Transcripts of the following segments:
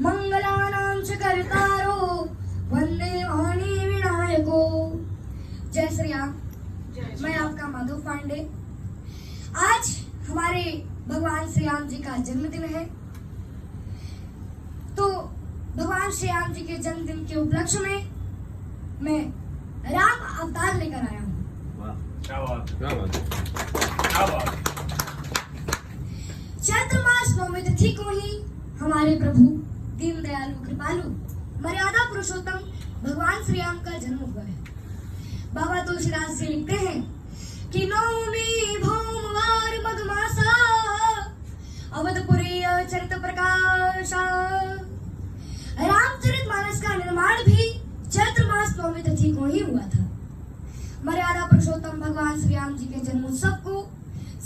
मंगलानां च कर्तारो वंदे वाणी विनायको। जय श्री राम। मैं आपका माधव पांडे। आज हमारे भगवान श्री राम जी का जन्मदिन है, तो भगवान श्री राम जी के जन्मदिन के उपलक्ष्य में मैं राम अवतार लेकर आया हूँ। क्या बात, क्या बात, क्या बात। चैत्र मास नवमी तिथि को ही हमारे प्रभु दीन दयालु कृपालु मर्यादा पुरुषोत्तम भगवान श्री राम का जन्म हुआ है। बाबा तुलसीदास जी लिखते हैं कि नवमी भौमवार मधुमासा अवधपुरी चरित प्रकाशा। रामचरितमानस का निर्माण भी चैत्र मास नवमी तिथि को ही हुआ था। मर्यादा पुरुषोत्तम भगवान श्री राम जी के जन्मोत्सव को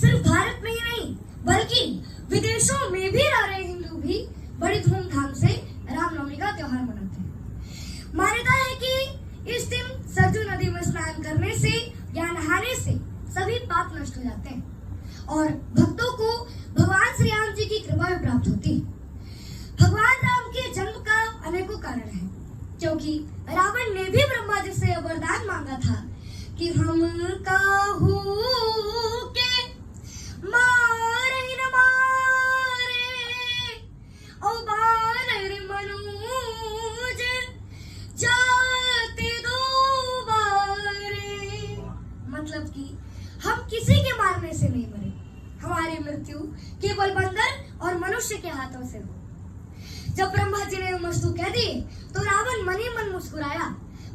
सिर्फ भारत में ही नहीं बल्कि विदेशों में भी रह रहे हिंदू भी बड़ी धूमधाम से रामनवमी का त्योहार मनाते हैं। मान्यता है कि इस दिन सरजू नदी में स्नान करने से या नहाने से सभी पाप नष्ट हो जाते हैं और भक्तों को भगवान श्री राम जी की कृपा भी प्राप्त होती है। भगवान राम के जन्म का अनेकों कारण है, क्योंकि रावण ने भी ब्रह्मा जी से वरदान मांगा था कि हम काहू के मारे न मारे ओ बानर मनुज जाते दो बारे। मतलब कि हम किसी के मारने से नहीं मरे, हमारी मृत्यु केवल बंदर और मनुष्य के हाथों से हो। जब ब्रह्मा जी ने मस्तू कह दिए तो रावण मन ही मन मुस्कुराया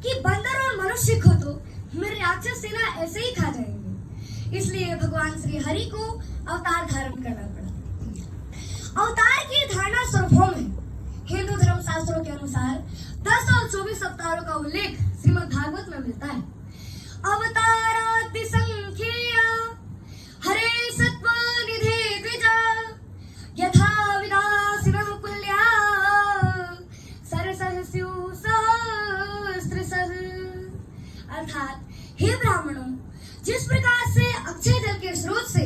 कि बंदर और मनुष्य को तो मेरे राक्षस सेना ऐसे ही खा जाएंगे। इसलिए भगवान श्री हरि को अवतार धारण करना पड़ा। अवतार की धारणा सार्वभौम है। हिंदू धर्म शास्त्रों के अनुसार 10 और 24 अवतारों का उल्लेख श्रीमद् भागवत में मिलता है। अवतारादि संख्या हरे सत्व निधे द्विजा यथा विदासिनः कुल्या सरसः स्युः सहस्रशः। अर्थात हे ब्राह्मणों, जिस प्रकार से अक्षय जल के स्रोत से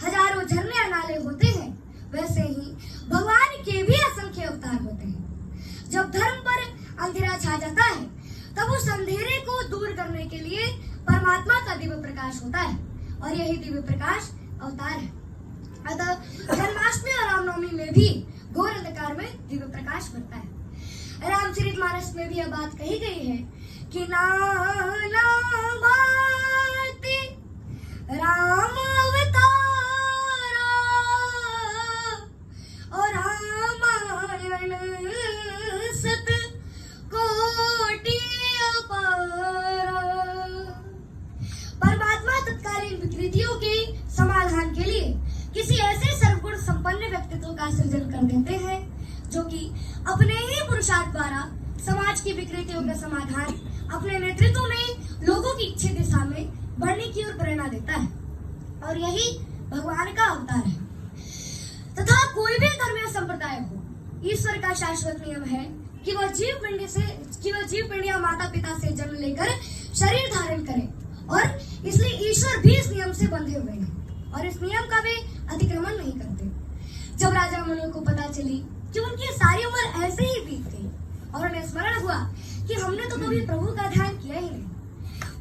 हजारों झरने और नाले होते हैं, वैसे ही भगवान के भी असंख्य अवतार होते हैं। जब धर्म पर अंधेरा छा जाता है तब उस अंधेरे को दूर करने के लिए परमात्मा का दिव्य प्रकाश होता है और यही दिव्य प्रकाश अवतार है। अतः जन्माष्टमी और रामनवमी में भी घोर अंधकार में दिव्य प्रकाश बनता है। रामचरितमानस में भी यह बात कही गई है कि नाना भांति राम अवतारा और रामायण सत कोटि अपारा। परमात्मा तत्कालीन विकृतियों के समाधान के लिए किसी ऐसे सर्वगुण संपन्न व्यक्तित्व का सृजन कर देते हैं जो कि अपने ही पुरुषार्थ द्वारा समाज की विकृतियों का समाधान अपने नेतृत्व में लोगों की इच्छित दिशा में बढ़ने की ओर प्रेरणा देता है और यही भगवान का अवतार है। तथा कोई भी धर्म या संप्रदाय हो, ईश्वर का शाश्वत नियम है कि वह जीव पिंड या माता पिता से जन्म लेकर शरीर धारण करे और इसलिए ईश्वर भी इस नियम से बंधे हुए हैं और इस नियम का वे अतिक्रमण नहीं करते। जब राजा मनु को पता चली कि उनकी सारी उम्र ऐसे ही बीत गई और उन्हें स्मरण हुआ कि हमने तो कभी प्रभु का ध्यान किया ही नहीं,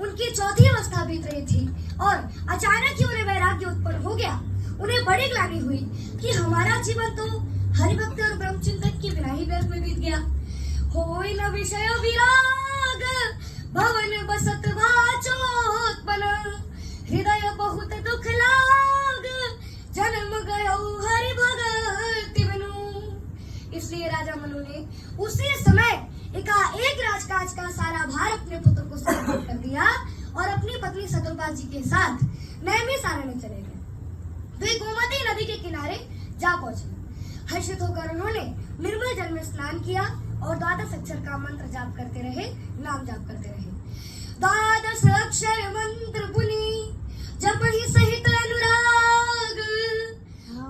उनकी चौथी अवस्था बीत रही थी और अचानक ही उन्हें वैराग्य उत्पन्न हो गया। उन्हें बड़ी ग्लानि हुई कि हमारा जीवन तो हरिभक्ति और ब्रह्मचिंतन के बिना ही व्यर्थ में बीत गया। होय न विषय विराग भवन बसत वाचोत्पन्न हृदय बहुत दुख लाग जन्म गयो हरि भगति बिनु। इसलिए राजा मनु ने उसी समय एकाएक राजकाज का सारा भार अपने पुत्र को समर्पित कर दिया और अपनी पत्नी शत्रुपा जी के साथ नैमिषारण्य चले गए। वे गोमती नदी के किनारे जा पहुंचे। हर्षित होकर उन्होंने निर्मल जल में स्नान किया और 12 अक्षर का मंत्र जाप करते रहे, नाम जाप करते रहे। 12 अक्षर मंत्र पुनि जप ही सहित अनुराग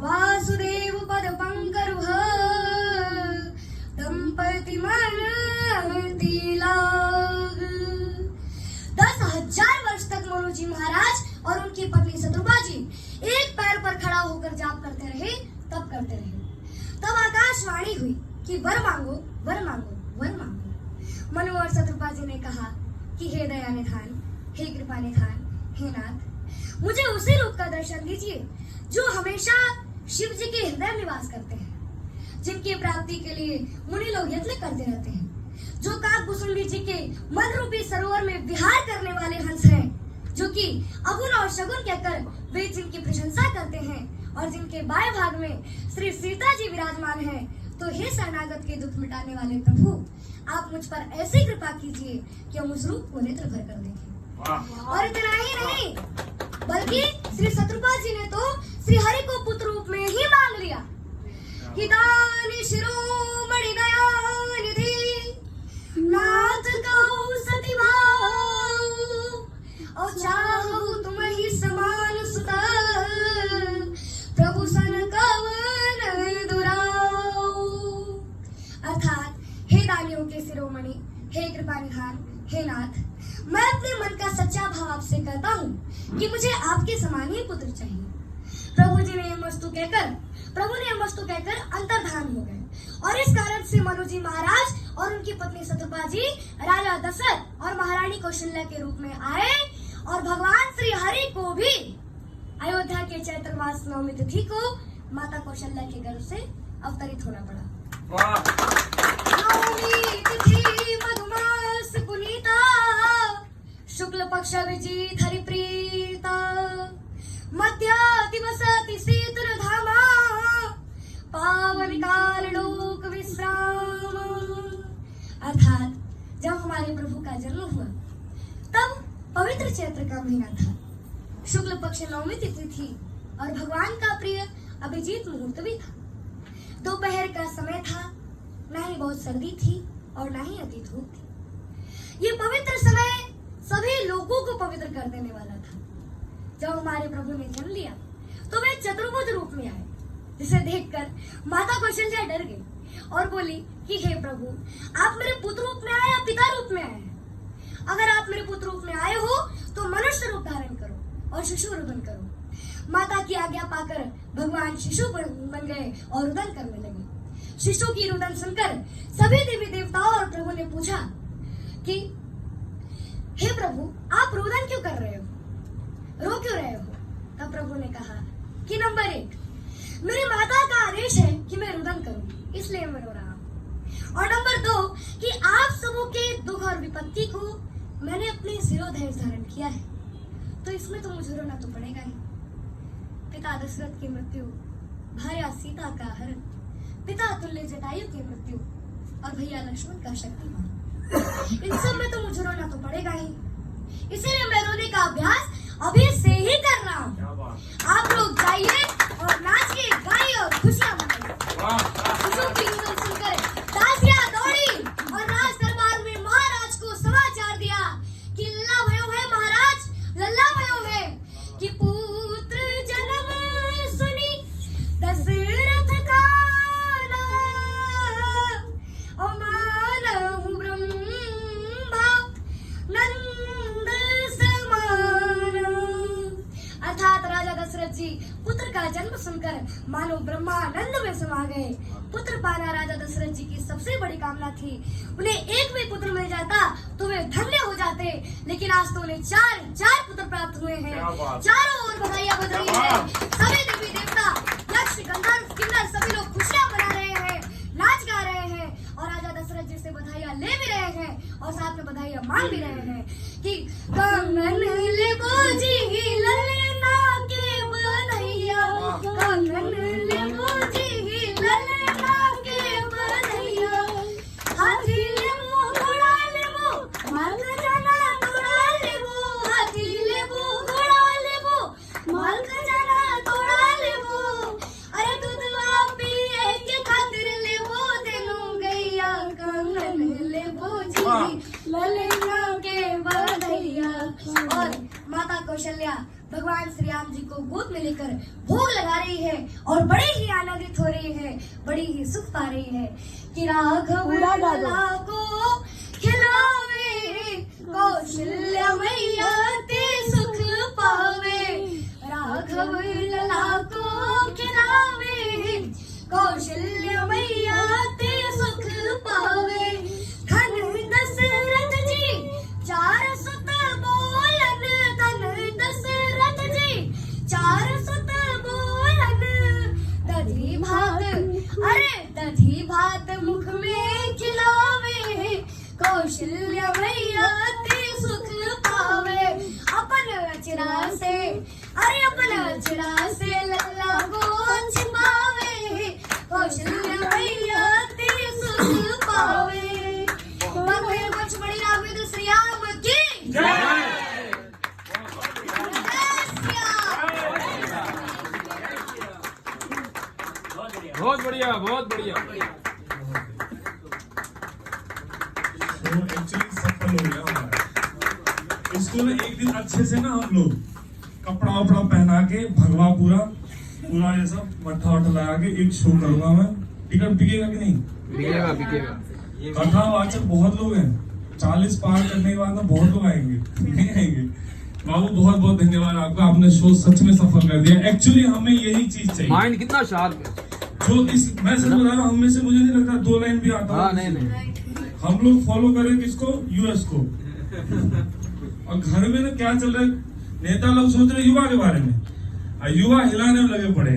वासुदेव पद पंकरुह दंपति मन लाग। 10,000 वर्ष तक मनु जी महाराज और उनकी पत्नी शत्रुपा जी एक पैर पर खड़ा होकर जाप करते रहे, तब करते रहे। तब आकाशवाणी हुई कि वर मांगो, वर मांगो, वर मांगो। मनु और शत्रुपा जी ने कहा कि हे दया निधान, हे कृपा निधान, हे नाथ, मुझे उसी रूप का दर्शन दीजिए जो हमेशा शिव जी के हृदय में वास करते हैं, जिनकी प्राप्ति के लिए मुनि लोग यत्न करते रहते हैं, जो काकभूषुंडी जी के मन रूपी सरोवर में विहार करने वाले हंस हैं, जो कि अगुण और शगुन कहकर वे जिनकी प्रशंसा करते हैं और जिनके बाएं भाग में श्री सीता जी विराजमान हैं। तो हे शरणागत के दुख मिटाने वाले प्रभु, आप मुझ पर ऐसी कृपा कीजिए कि हम उस रूप को नेत्र भर कर देखें। और इतना ही नहीं, बल्कि श्री शत्रुपा जी ने तो श्री हरि को पुत्र रूप में ही मांग लिया। हितानि शिरोमणि दयानिधि, नाथ कहु सति भाऊ, और चाहु तुम ही समान सुत, प्रभु सन कवन दुराऊ। अर्थात हे दानियों के शिरोमणि, हे कृपा निधान, हे नाथ, मैं अपने मन का सच्चा भाव आपसे कहता हूँ कि मुझे आपके समान ही पुत्र चाहिए। प्रभु ने यह वस्तु कहकर अंतर्धान हो गए और इस कारण से मनु जी महाराज और उनकी पत्नी शत्रुपा जी राजा दशरथ और महारानी कौशल्या के रूप में आए और भगवान श्री हरि को भी अयोध्या के चैत्र मास नवमी तिथि को माता कौशल्या के गर्भ से अवतरित होना पड़ा। नवमी तिथि मधुमास पुनीता, शुक्ल पक्ष विजित हरि प्रीता, मध्या दिवस शीतल धामा, पावन काल लोक विश्राम। अर्थात जब हमारे प्रभु का जन्म हुआ तब पवित्र चैत्र का महीना था, शुक्ल पक्ष नवमी तिथि थी और भगवान का प्रिय अभिजीत मुहूर्त भी था। दोपहर का समय था, ना ही बहुत सर्दी थी और ना ही अति धूप थी। ये पवित्र समय सभी लोगों को पवित्र कर देने वाला था। जब हमारे प्रभु ने जन्म लिया तो वे चतुर्भुज रूप में आए, जिसे देखकर माता कौशल्या डर गई और बोली कि हे प्रभु, आप मेरे पुत्र रूप में आए या पिता रूप में आए हैं? अगर आप मेरे पुत्र रूप में आए हो तो मनुष्य रूप धारण करो और शिशु रुदन करो। माता की आज्ञा पाकर भगवान शिशु बन गए और रुदन करने लगे। शिशु की रुदन सुनकर सभी देवी देवताओं और प्रभु ने पूछा कि हे प्रभु, आप रुदन क्यों कर रहे हो, रो क्यों रहे हो? तब प्रभु ने कहा कि नंबर 1, मेरी माता का आदेश है कि मैं रुदन करूं, इसलिए मैं रो रहा हूं। और नंबर 2 कि आप सबों के दुख और विपत्ति को मैंने अपने सिरोधैर्य धारण किया है, तो इसमें तो मुझे रोना तो पड़ेगा ही। पिता दशरथ की मृत्यु, भार्या सीता का हरण, पिता तुल्य जटायु की मृत्यु और भैया लक्ष्मण का शक्तिमान, इन सब में तो मुझे रोना तो पड़ेगा ही। इसीलिए मैं रोने का अभ्यास अभी से ही कर रहा हूँ। आप लोग जाइए और नाचिए, गाइए और खुशियां मनाइए। शिशु की रुदन सुनकर दासियां दौड़ी और राज दरबार में महाराज को समाचार दिया कि लल्ला भयो है महाराज, लल्ला भयो है कि पुत्र जन्म सुनी दशरथ का नाम, मानहु ब्रह्मा नंद समान। अर्थात राजा दशरथ जी पुत्र का जन्म सुनकर मानो ब्रह्मानंद में समा गए। पुत्र पाना राजा दशरथ जी की सबसे बड़ी कामना थी। उन्हें एक भी पुत्र मिल जाता तो वे धन्य हो जाते, लेकिन आज तो उन्हें चार पुत्र प्राप्त हुए हैं। चारों ओर बधाइयां बज रही है। सभी देवी देवता, यक्ष, गंधर्व, किन्नर सभी लोग खुशियां मना रहे हैं, नाच गा रहे हैं और राजा दशरथ जी से बधाइयां ले भी रहे हैं और साथ में बधाइयां मांग भी रहे हैं कि कंगन ले बोजी ललना के बधाइयां, कंगन ले बोजी ललना के बधाइयां, हाथी ले वो घोड़ा ले वो माल खजाना तोड़ा ले वो, हाथी ले वो घोड़ा ले वो माल खजाना तोड़ा ले वो, अरे दूधवा पिए के खातिर ले वो तेनू गैया, कंगन ले बोजी ललना के बधाइयां। और माता कौशल्या भगवान श्री राम जी को गोद में लेकर भोग लगा रही है और बड़ी ही आनंदित हो रही है, बड़ी ही सुख पा रही है कि राघव लला को खिलावे, कौशल्या मैया ते सुख पावे, राघव लला को खिलावे, कौशल्या मैया ते अधी भात मुख में खिलावे, कौशल्य भैया ते सुख पावे। अपन अचरा से, अरे अपन अचरा से लल्ला को छिपावे, कौशल्य भैया ते सुख पावे। भगवान कुछ बड़ी राघवेंद्र श्री राम की जय। बहुत बढ़िया, बहुत बढ़िया। तो एक्चुअली सफल हो गया हमारा। इसको ना एक दिन अच्छे से ना हम लोग कपड़ा वपड़ा पहना के भगवा पूरा ये सब मट्ठा वट्ठा लगा के एक शो करूंगा मैं। टिकट बिकेगा कि नहीं? बिकेगा, बिकेगा। कथावाचक बहुत लोग हैं, 40 पार करने के बाद ना बहुत लोग आएंगे, नहीं आएंगे। बाबू बहुत बहुत धन्यवाद आपका, आपने शो सच में सफल कर दिया। एक्चुअली हमें यही चीज चाहिए। माइंड कितना शार्प है। जो इस मैं सच बता रहा हूँ, हम में से मुझे नहीं लगता 2 लाइन भी आता हाँ, होगा। नहीं। हम लोग फॉलो करें किसको? यूएस को। और घर में ना क्या चल रहा है, नेता लोग सोच रहे युवा के बारे में, और युवा हिलाने में लगे पड़े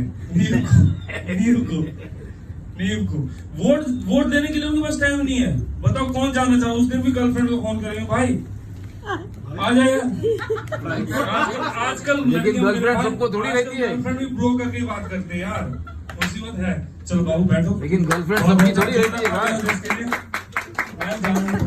नींव को। वोट देने के लिए उनके पास टाइम नहीं है। बताओ कौन जाना चाहो, उस दिन भी गर्लफ्रेंड को फोन करेंगे, भाई आ जाएगा। आजकल लेकिन गर्लफ्रेंड सबको थोड़ी रहती है। गर्लफ्रेंड भी ब्रो करके बात करते हैं यार, मुसीबत है। चलो बाबू बैठो। लेकिन गर्लफ्रेंड सबकी थोड़ी रहती है भाई। मैं जाऊँ